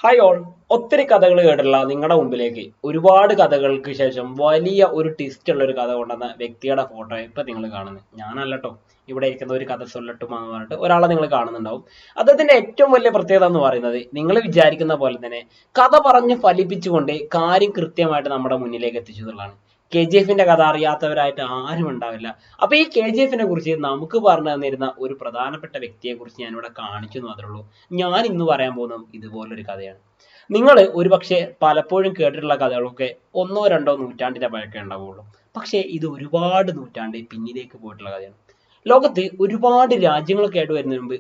Hi all. ഒത്തിരി കഥകൾ കേട്ടിട്ടുള്ള നിങ്ങളുടെ മുമ്പിലേക്ക് ഒരുപാട് കഥകൾക്ക് ശേഷം വലിയ ഒരു ട്വിസ്റ്റ് ഉള്ള ഒരു കഥ കൊണ്ടുവന്ന വ്യക്തിയുടെ ഫോട്ടോ ഇപ്പൊ നിങ്ങൾ കാണുന്നത് ഞാനല്ലോ. ഇവിടെ ഇരിക്കുന്ന ഒരു കഥ സൊല്ലട്ടുമാന്ന് പറഞ്ഞിട്ട് ഒരാളെ നിങ്ങൾ കാണുന്നുണ്ടാവും. അദ്ദേഹത്തിന്റെ ഏറ്റവും വലിയ പ്രത്യേകത എന്ന് പറയുന്നത് നിങ്ങൾ വിചാരിക്കുന്ന പോലെ തന്നെ കഥ പറഞ്ഞ് ഫലിപ്പിച്ചുകൊണ്ട് കാര്യം കൃത്യമായിട്ട് നമ്മുടെ മുന്നിലേക്ക് എത്തിച്ചു എന്നുള്ളതാണ്. KGF കഥ അറിയാത്തവരായിട്ട് ആരും ഉണ്ടാവില്ല. അപ്പൊ ഈ KGF കുറിച്ച് നമുക്ക് പറഞ്ഞു തന്നിരുന്ന ഒരു പ്രധാനപ്പെട്ട വ്യക്തിയെ കുറിച്ച് ഞാനിവിടെ കാണിച്ചു എന്ന് മാത്രമേ ഉള്ളൂ. ഞാൻ ഇന്ന് പറയാൻ പോകുന്നത് ഇതുപോലൊരു കഥയാണ്. നിങ്ങൾ ഒരുപക്ഷെ പലപ്പോഴും കേട്ടിട്ടുള്ള കഥകളൊക്കെ ഒന്നോ രണ്ടോ നൂറ്റാണ്ടിന്റെ പഴക്കേ ഉണ്ടാവുള്ളൂ. പക്ഷേ ഇത് ഒരുപാട് നൂറ്റാണ്ട് പിന്നിലേക്ക് പോയിട്ടുള്ള കഥയാണ്. ലോകത്ത് ഒരുപാട് രാജ്യങ്ങളൊക്കെ ആയിട്ട് വരുന്നതിന് മുമ്പ്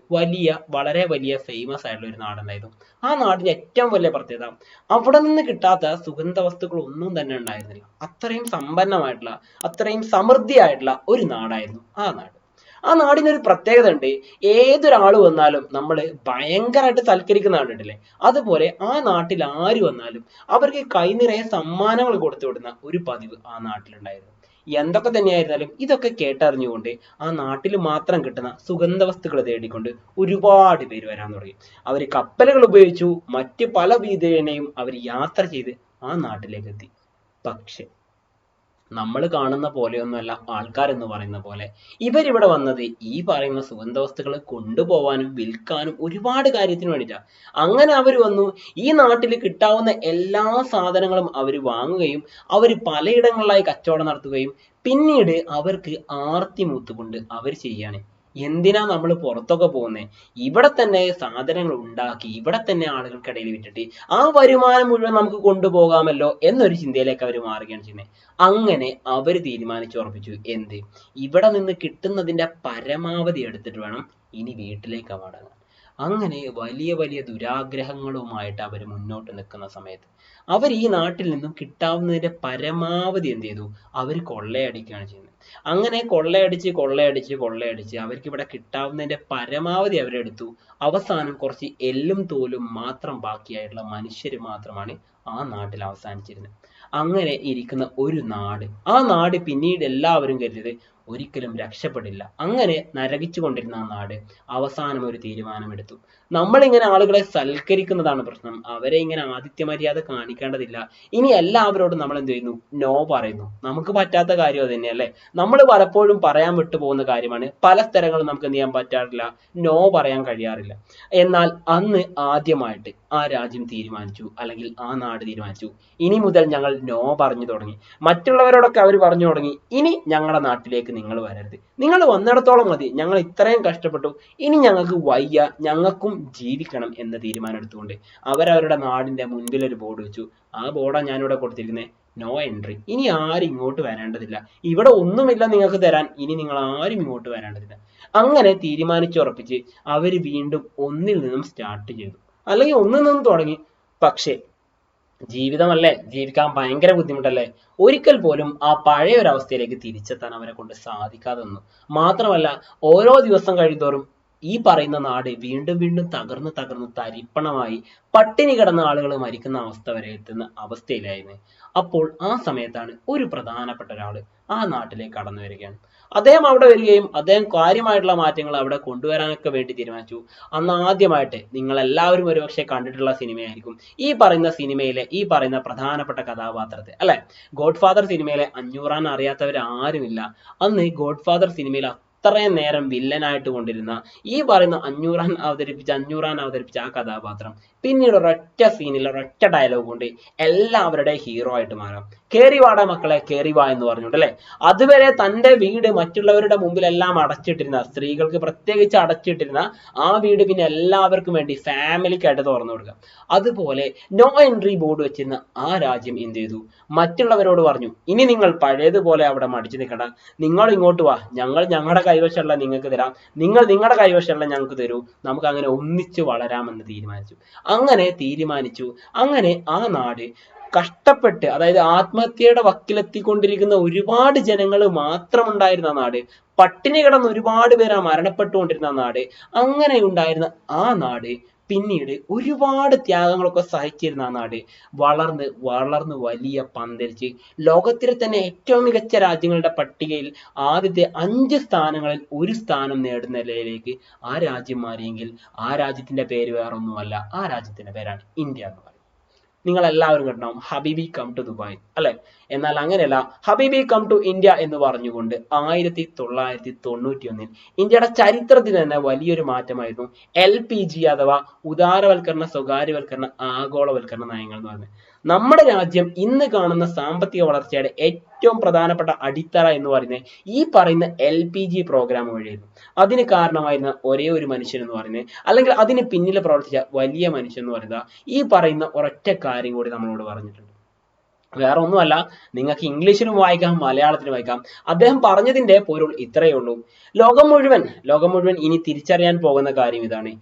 വളരെ വലിയ ഫേമസ് ആയിട്ടുള്ള ഒരു നാടുണ്ടായിരുന്നു. ആ നാടിന്റെ ഏറ്റവും വലിയ പ്രത്യേകത അവിടെ നിന്ന് കിട്ടാത്ത സുഗന്ധ വസ്തുക്കൾ ഒന്നും തന്നെ ഉണ്ടായിരുന്നില്ല. അത്രയും സമ്പന്നമായിട്ടുള്ള, അത്രയും സമൃദ്ധിയായിട്ടുള്ള ഒരു നാടായിരുന്നു ആ നാട്. ആ നാടിനൊരു പ്രത്യേകത ഉണ്ട്. ഏതൊരാൾ വന്നാലും നമ്മൾ ഭയങ്കരമായിട്ട് സൽക്കരിക്കുന്ന കണ്ടിട്ടില്ലേ? അതുപോലെ ആ നാട്ടിൽ ആര് വന്നാലും അവർക്ക് കൈനിറയെ സമ്മാനങ്ങൾ കൊടുത്തു വിടുന്ന ഒരു പതിവ് ആ നാട്ടിലുണ്ടായിരുന്നു. എന്തൊക്കെ തന്നെയായിരുന്നാലും ഇതൊക്കെ കേട്ടറിഞ്ഞുകൊണ്ട് ആ നാട്ടിൽ മാത്രം കിട്ടുന്ന സുഗന്ധ വസ്തുക്കൾ തേടിക്കൊണ്ട് ഒരുപാട് പേര് വരാൻ തുടങ്ങി. അവർ കപ്പലുകൾ ഉപയോഗിച്ചു, മറ്റ് പല വിധേനയും അവർ യാത്ര ചെയ്ത് ആ നാട്ടിലേക്ക് എത്തി. പക്ഷെ നമ്മൾ കാണുന്ന പോലെയൊന്നുമല്ല ആൾക്കാർ എന്ന് പറയുന്ന പോലെ. ഇവരിവിടെ വന്നത് ഈ പറയുന്ന സുഗന്ധ വസ്തുക്കൾ കൊണ്ടുപോവാനും വിൽക്കാനും ഒരുപാട് കാര്യത്തിന് വേണ്ടിയിട്ടാണ്. അങ്ങനെ അവർ വന്നു. ഈ നാട്ടിൽ കിട്ടാവുന്ന എല്ലാ സാധനങ്ങളും അവർ വാങ്ങുകയും അവർ പലയിടങ്ങളിലായി കച്ചവടം നടത്തുകയും പിന്നീട് അവർക്ക് ആർത്തി മൂത്തുകൊണ്ട് അവർ ചെയ്യാണ്. എന്തിനാ നമ്മൾ പുറത്തൊക്കെ പോകുന്നത്? ഇവിടെ തന്നെ സാധനങ്ങൾ ഉണ്ടാക്കി ഇവിടെ തന്നെ ആളുകൾക്കിടയിൽ വിറ്റിട്ട് ആ വരുമാനം മുഴുവൻ നമുക്ക് കൊണ്ടുപോകാമല്ലോ എന്നൊരു ചിന്തയിലേക്ക് അവർ മാറുകയാണ് ചെയ്യുന്നത്. അങ്ങനെ അവർ തീരുമാനിച്ചുറപ്പിച്ചു, എന്ത്, ഇവിടെ നിന്ന് കിട്ടുന്നതിന്റെ പരമാവധി എടുത്തിട്ട് വേണം ഇനി വീട്ടിലേക്ക് മടങ്ങാൻ. അങ്ങനെ വലിയ വലിയ ദുരാഗ്രഹങ്ങളുമായിട്ട് അവർ മുന്നോട്ട് നിൽക്കുന്ന സമയത്ത് അവർ ഈ നാട്ടിൽ നിന്നും കിട്ടാവുന്നതിന്റെ പരമാവധി എന്ത് ചെയ്തു? അവർ കൊള്ളയടിക്കുകയാണ് ചെയ്യുന്നത്. അങ്ങനെ കൊള്ളയടിച്ച് കൊള്ളയടിച്ച് കൊള്ളയടിച്ച് അവർക്ക് ഇവിടെ കിട്ടാവുന്നതിന്റെ പരമാവധി അവരെടുത്തു. അവസാനം കുറച്ച് എല്ലും തോലും മാത്രം ബാക്കിയായിട്ടുള്ള മനുഷ്യർ മാത്രമാണ് ആ നാട്ടിൽ അവസാനിച്ചിരുന്നത്. അങ്ങനെ ഇരിക്കുന്ന ഒരു നാട്, ആ നാട് പിന്നീട് എല്ലാവരും കരുതിയത് ഒരിക്കലും രക്ഷപ്പെടില്ല. അങ്ങനെ നരകിച്ചു കൊണ്ടിരുന്ന ആ നാട് അവസാനം ഒരു തീരുമാനമെടുത്തു. നമ്മളിങ്ങനെ ആളുകളെ സൽക്കരിക്കുന്നതാണ് പ്രശ്നം. അവരെ ഇങ്ങനെ ആതിഥ്യ മര്യാദ കാണിക്കേണ്ടതില്ല. ഇനി എല്ലാവരോടും നമ്മൾ എന്ത് ചെയ്യുന്നു? നോ പറയുന്നു. നമുക്ക് പറ്റാത്ത കാര്യം അത് തന്നെയല്ലേ? നമ്മൾ പലപ്പോഴും പറയാൻ വിട്ടുപോകുന്ന കാര്യമാണ്. പല സ്ഥലങ്ങളും നമുക്ക് എന്ത് ചെയ്യാൻ പറ്റാറില്ല, നോ പറയാൻ കഴിയാറില്ല. എന്നാൽ അന്ന് ആദ്യമായിട്ട് ആ രാജ്യം തീരുമാനിച്ചു, അല്ലെങ്കിൽ ആ നാട് തീരുമാനിച്ചു, ഇനി മുതൽ ഞങ്ങൾ നോ പറഞ്ഞു തുടങ്ങി. മറ്റുള്ളവരോടൊക്കെ അവർ പറഞ്ഞു തുടങ്ങി, ഇനി ഞങ്ങളുടെ നാട്ടിലേക്ക് നിങ്ങൾ വരരുത്, നിങ്ങൾ വന്നിടത്തോളം മതി, ഞങ്ങൾ ഇത്രയും കഷ്ടപ്പെട്ടു, ഇനി ഞങ്ങൾക്ക് വയ്യ, ഞങ്ങൾക്കും ജീവിക്കണം എന്ന തീരുമാനം എടുത്തുകൊണ്ട് അവരവരുടെ നാടിന്റെ മുൻപിൽ ഒരു ബോർഡ് വെച്ചു. ആ ബോർഡാണ് ഞാനിവിടെ കൊടുത്തിരിക്കുന്നത്, നോ എൻട്രി. ഇനി ആരും ഇങ്ങോട്ട് വരേണ്ടതില്ല, ഇവിടെ ഒന്നുമില്ല നിങ്ങൾക്ക് തരാൻ, ഇനി നിങ്ങൾ ആരും ഇങ്ങോട്ട് വരേണ്ടതില്ല. അങ്ങനെ തീരുമാനിച്ചുറപ്പിച്ച് അവർ വീണ്ടും ഒന്നിൽ നിന്നും സ്റ്റാർട്ട് ചെയ്തു, അല്ലെങ്കിൽ ഒന്നിൽ നിന്നും തുടങ്ങി. പക്ഷേ ജീവിതമല്ലേ, ജീവിക്കാൻ ഭയങ്കര ബുദ്ധിമുട്ടല്ലേ? ഒരിക്കൽ പോലും ആ പഴയ ഒരു അവസ്ഥയിലേക്ക് തിരിച്ചെത്താൻ അവരെ കൊണ്ട് സാധിക്കാതെ വന്നു. മാത്രമല്ല ഓരോ ദിവസം കഴിയുന്തോറും ഈ പറയുന്ന നാട് വീണ്ടും വീണ്ടും തകർന്ന് തകർന്ന് തരിപ്പണമായി പട്ടിണി കിടന്ന ആളുകൾ മരിക്കുന്ന അവസ്ഥ വരെ എത്തുന്ന അവസ്ഥയിലായിരുന്നു. അപ്പോൾ ആ സമയത്താണ് ഒരു പ്രധാനപ്പെട്ട ഒരാൾ ആ നാട്ടിലേക്ക് കടന്നു വരികയാണ്. അദ്ദേഹം അവിടെ വരികയും അദ്ദേഹം കാര്യമായിട്ടുള്ള മാറ്റങ്ങൾ അവിടെ കൊണ്ടുവരാനൊക്കെ വേണ്ടി തീരുമാനിച്ചു. അന്ന് ആദ്യമായിട്ട് നിങ്ങൾ എല്ലാവരും ഒരുപക്ഷെ കണ്ടിട്ടുള്ള സിനിമയായിരിക്കും ഈ പറയുന്ന സിനിമയിലെ ഈ പറയുന്ന പ്രധാനപ്പെട്ട കഥാപാത്രത്തെ, അല്ലെ? ഗോഡ് ഫാദർ സിനിമയിലെ അഞ്ഞൂറാൻ അറിയാത്തവർ ആരുമില്ല. അന്ന് ഗോഡ് ഫാദർ സിനിമയിൽ അത്രയും നേരം വില്ലനായിട്ട് കൊണ്ടിരുന്ന ഈ പറയുന്ന അഞ്ഞൂറാൻ അവതരിപ്പിച്ച ആ കഥാപാത്രം പിന്നീട് ഒരൊറ്റ സീനിൽ ഒരൊറ്റ ഡയലോഗ് കൊണ്ട് എല്ലാവരുടെയും ഹീറോ ആയിട്ട് മാറാം. കേറി വാടാ മക്കളെ, കേറി വാ എന്ന് പറഞ്ഞുകൊണ്ട്, അല്ലെ? അതുവരെ തന്റെ വീട് മറ്റുള്ളവരുടെ മുമ്പിലെല്ലാം അടച്ചിട്ടിരുന്ന, സ്ത്രീകൾക്ക് പ്രത്യേകിച്ച് അടച്ചിട്ടിരുന്ന ആ വീട് പിന്നെ എല്ലാവർക്കും വേണ്ടി ഫാമിലിക്കായിട്ട് തുറന്നു കൊടുക്കുക. അതുപോലെ നോ എൻട്രി ബോർഡ് വെച്ചിരുന്ന ആ രാജ്യം എന്ത് ചെയ്തു? മറ്റുള്ളവരോട് പറഞ്ഞു, ഇനി നിങ്ങൾ പഴയതുപോലെ അവിടെ മടിച്ചു നിൽക്കണ്ട, നിങ്ങൾ ഇങ്ങോട്ട് വാ, ഞങ്ങൾ ഞങ്ങളുടെ കൈവശമുള്ള നിങ്ങൾക്ക് തരാം, നിങ്ങൾ നിങ്ങളുടെ കൈവശമുള്ള ഞങ്ങൾക്ക് തരൂ, നമുക്ക് അങ്ങനെ ഒന്നിച്ച് വളരാമെന്ന് തീരുമാനിച്ചു. അങ്ങനെ ആ നാട് കഷ്ടപ്പെട്ട്, അതായത് ആത്മഹത്യയുടെ വക്കിലെത്തിക്കൊണ്ടിരിക്കുന്ന ഒരുപാട് ജനങ്ങൾ മാത്രമുണ്ടായിരുന്ന നാട്, പട്ടിണി കിടന്ന് ഒരുപാട് പേര് മരണപ്പെട്ടുകൊണ്ടിരുന്ന നാട്, അങ്ങനെ ഉണ്ടായിരുന്ന ആ നാട് പിന്നീട് ഒരുപാട് ത്യാഗങ്ങളൊക്കെ സഹിച്ചിരുന്ന ആ നാട് വളർന്ന് വളർന്ന് വലിയ പന്തലിച്ച് ലോകത്തിലെ തന്നെ ഏറ്റവും മികച്ച രാജ്യങ്ങളുടെ പട്ടികയിൽ ആദ്യത്തെ 5 സ്ഥാനങ്ങളിൽ ഒരു സ്ഥാനം നേടുന്ന നിലയിലേക്ക് ആ രാജ്യം മാറിയെങ്കിൽ ആ രാജ്യത്തിന്റെ പേര് വേറൊന്നുമല്ല, ആ രാജ്യത്തിന്റെ പേരാണ് ഇന്ത്യ എന്ന് പറയുന്നത്. നിങ്ങൾ എല്ലാവരും കേട്ടിട്ടുണ്ടാവും ഹബീബി കം ടു ദുബായ് അല്ലെ. എന്നാൽ അങ്ങനെയല്ല, ഹബീബി കം ടു ഇന്ത്യ എന്ന് പറഞ്ഞുകൊണ്ട് 1991 ഇന്ത്യയുടെ ചരിത്രത്തിൽ തന്നെ വലിയൊരു മാറ്റമായിരുന്നു LPG അഥവാ ഉദാരവൽക്കരണ, സ്വകാര്യവൽക്കരണ, ആഗോളവൽക്കരണ നയങ്ങൾ എന്ന് പറയുന്നത്. നമ്മുടെ രാജ്യം ഇന്ന് കാണുന്ന സാമ്പത്തിക വളർച്ചയുടെ ഏറ്റവും പ്രധാനപ്പെട്ട അടിത്തറ എന്ന് പറയുന്നത് ഈ പറയുന്ന LPG പ്രോഗ്രാം വഴിയായിരുന്നു. അതിന് കാരണമായിരുന്ന ഒരേ ഒരു മനുഷ്യൻ എന്ന് പറയുന്നത്, അല്ലെങ്കിൽ അതിന് പിന്നിൽ പ്രവർത്തിച്ച വലിയ മനുഷ്യൻ എന്ന് പറയുന്നത് ഈ പറയുന്ന ഒരൊറ്റ കാര്യം കൂടി നമ്മളോട് പറഞ്ഞിട്ടുണ്ട്. വേറെ ഒന്നുമല്ല, നിങ്ങൾക്ക് ഇംഗ്ലീഷിലും വായിക്കാം, മലയാളത്തിലും വായിക്കാം. അദ്ദേഹം പറഞ്ഞതിന്റെ പൊരുൾ ഇത്രയേ ഉള്ളൂ. ലോകം മുഴുവൻ ഇനി തിരിച്ചറിയാൻ പോകുന്ന കാര്യം ഇതാണ്: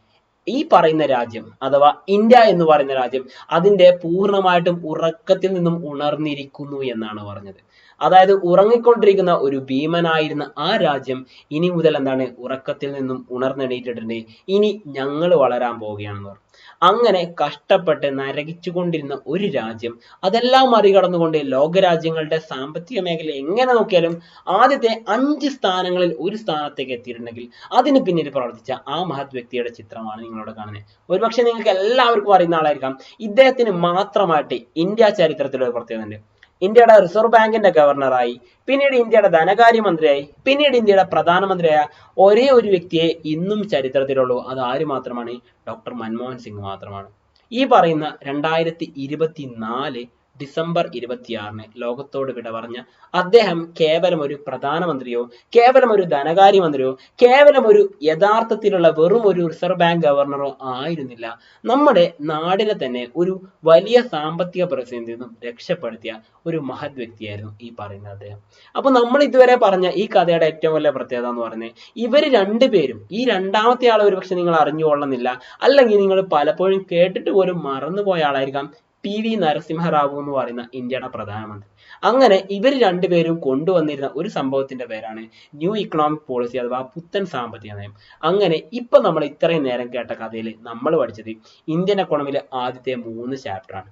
ഈ പറയുന്ന രാജ്യം അഥവാ ഇന്ത്യ എന്ന് പറയുന്ന രാജ്യം അതിന്റെ പൂർണ്ണമായിട്ടും ഉറക്കത്തിൽ നിന്നും ഉണർന്നിരിക്കുന്നു എന്നാണ് പറഞ്ഞത്. അതായത് ഉറങ്ങിക്കൊണ്ടിരിക്കുന്ന ഒരു ഭീമനായിരുന്ന ആ രാജ്യം ഇനി മുതൽ എന്താണ്, ഉറക്കത്തിൽ നിന്നും ഉണർന്നെണീറ്റിട്ടുണ്ട്. ഇനി ഞങ്ങൾ വളരാൻ പോവുകയാണെന്ന് പറഞ്ഞു. അങ്ങനെ കഷ്ടപ്പെട്ട് നരകിച്ചുകൊണ്ടിരുന്ന ഒരു രാജ്യം അതെല്ലാം മറികടന്നുകൊണ്ട് ലോകരാജ്യങ്ങളുടെ സാമ്പത്തിക മേഖല എങ്ങനെ നോക്കിയാലും ആദ്യത്തെ 5 സ്ഥാനങ്ങളിൽ ഒരു സ്ഥാനത്തേക്ക് എത്തിയിട്ടുണ്ടെങ്കിൽ അതിന് പിന്നിൽ പ്രവർത്തിച്ച ആ മഹത് വ്യക്തിയുടെ ചിത്രമാണ് നിങ്ങളിവിടെ കാണുന്നത്. ഒരുപക്ഷെ നിങ്ങൾക്ക് എല്ലാവർക്കും അറിയുന്ന ആളായിരിക്കാം. ഇദ്ദേഹത്തിന് മാത്രമായിട്ട് ഇന്ത്യ ചരിത്രത്തിൽ ഒരു പ്രത്യേകത ഉണ്ട്. ഇന്ത്യയുടെ റിസർവ് ബാങ്കിന്റെ ഗവർണറായി, പിന്നീട് ഇന്ത്യയുടെ ധനകാര്യമന്ത്രിയായി, പിന്നീട് ഇന്ത്യയുടെ പ്രധാനമന്ത്രിയായ ഒരേ ഒരു വ്യക്തിയെ ഇന്നും ചരിത്രത്തിലുള്ളൂ. അത് ആര് മാത്രമാണ്? ഡോക്ടർ മൻമോഹൻ സിംഗ് മാത്രമാണ്. ഈ പറയുന്ന 2024 ഡിസംബർ 26 ലോകത്തോട് വിട പറഞ്ഞ അദ്ദേഹം കേവലം ഒരു പ്രധാനമന്ത്രിയോ, കേവലം ഒരു ധനകാര്യമന്ത്രിയോ, കേവലം ഒരു യഥാർത്ഥത്തിലുള്ള വെറും ഒരു റിസർവ് ബാങ്ക് ഗവർണറോ ആയിരുന്നില്ല. നമ്മുടെ നാടിനെ തന്നെ ഒരു വലിയ സാമ്പത്തിക പ്രതിസന്ധിയിൽ നിന്നും രക്ഷപ്പെടുത്തിയ ഒരു മഹത് വ്യക്തിയായിരുന്നു ഈ പറയുന്ന അദ്ദേഹം. അപ്പൊ നമ്മൾ ഇതുവരെ പറഞ്ഞ ഈ കഥയുടെ ഏറ്റവും വലിയ പ്രത്യേകത എന്ന് പറയുന്നത് ഇവര് രണ്ടുപേരും, ഈ രണ്ടാമത്തെ ആളെ ഒരുപക്ഷെ നിങ്ങൾ അറിഞ്ഞുകൊള്ളുന്നില്ല, അല്ലെങ്കിൽ നിങ്ങൾ പലപ്പോഴും കേട്ടിട്ട് പോലും മറന്നുപോയ ആളായിരിക്കാം PV നരസിംഹറാവു എന്ന് പറയുന്ന ഇന്ത്യയുടെ പ്രധാനമന്ത്രി. അങ്ങനെ ഇവർ രണ്ടുപേരും കൊണ്ടുവന്നിരുന്ന ഒരു സംഭവത്തിന്റെ പേരാണ് ന്യൂ ഇക്കണോമിക് പോളിസി അഥവാ പുത്തൻ സാമ്പത്തിക നയം. അങ്ങനെ ഇപ്പൊ നമ്മൾ ഇത്രയും നേരം കേട്ട കഥയിൽ നമ്മൾ പഠിച്ചത് ഇന്ത്യൻ എക്കോണമിയിലെ ആദ്യത്തെ 3 ചാപ്റ്ററാണ്.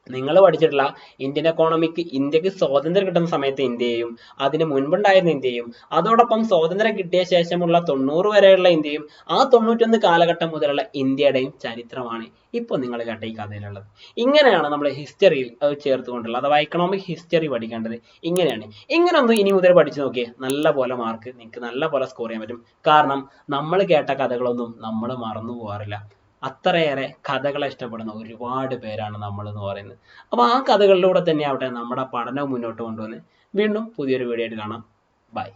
നിങ്ങൾ പഠിച്ചിട്ടുള്ള ഇന്ത്യൻ എക്കോണമിക്ക്, ഇന്ത്യക്ക് സ്വാതന്ത്ര്യം കിട്ടുന്ന സമയത്ത് ഇന്ത്യയും അതിന് മുൻപുണ്ടായിരുന്ന ഇന്ത്യയും അതോടൊപ്പം സ്വാതന്ത്ര്യം കിട്ടിയ ശേഷമുള്ള 90 വരെയുള്ള ഇന്ത്യയും ആ 91 കാലഘട്ടം മുതലുള്ള ഇന്ത്യയുടെയും ചരിത്രമാണ് ഇപ്പോൾ നിങ്ങൾ കേട്ട ഈ കഥയിലുള്ളത്. ഇങ്ങനെയാണ് നമ്മൾ ഹിസ്റ്ററിയിൽ ചേർത്തുകൊണ്ടുള്ളത്, അഥവാ എക്കണോമിക് ഹിസ്റ്ററി പഠിക്കേണ്ടത് ഇങ്ങനെയാണ്. ഇങ്ങനെ ഒന്ന് ഇനി മുതൽ പഠിച്ചു നോക്കിയേ നല്ല പോലെ മാർക്ക് നിങ്ങൾക്ക് നല്ല പോലെ സ്കോർ ചെയ്യാൻ പറ്റും. കാരണം നമ്മൾ കേട്ട കഥകളൊന്നും നമ്മൾ മറന്നു പോകാറില്ല. അത്രയേറെ കഥകളെ ഇഷ്ടപ്പെടുന്ന ഒരുപാട് പേരാണ് നമ്മൾ എന്ന് പറയുന്നത്. അപ്പൊ ആ കഥകളിലൂടെ തന്നെ ആവട്ടെ നമ്മുടെ പഠനവും മുന്നോട്ട് കൊണ്ടുവന്ന് വീണ്ടും പുതിയൊരു വീഡിയോ ആയിട്ട് കാണാം. ബൈ.